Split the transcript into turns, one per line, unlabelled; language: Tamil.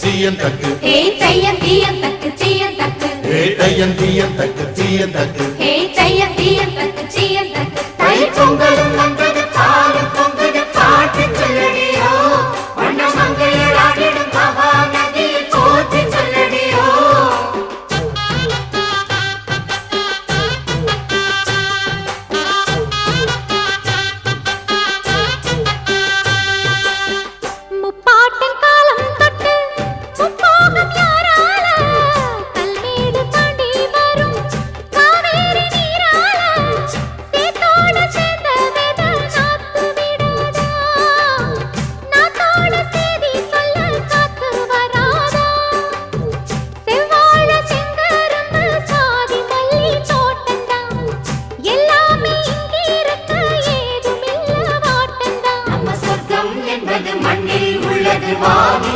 தீயன் தக்கு
ஹே தையம் தீயம் தக்கு தீயம் தக்கு
ஹே தையன் தீயன் தக்கு தீயன் தக்கு
ஹே தையம் தீயம் தக்கு தீயம் தக்கு தை பொங்கலும் வந்தது பாலும் பொங்குது பாட்டு சொல்லடியோ வண்ண மங்கையர் ஆடிடும் மகா நதியில் போற்றி சொல்லடியோ முப்பாட்டின் காலம் தொட்டு முப்போகம் யாரால கல்மேடு தாண்டி வரும் காவேரி நீரால சேத்தோட சேர்ந்த வேத நாத்து விடாதா நாத்தோட சேதி சொல்ல காத்து வராதா செவ்வாழ செங்கரும்பு சாதி மல்லி தோட்டந்தான் எல்லாமே இங்கிருக்க ஏதுமில்ல வாட்டந்தான் நம்ம சொர்க்கம் என்பது மண்ணில் உள்ளது வாவி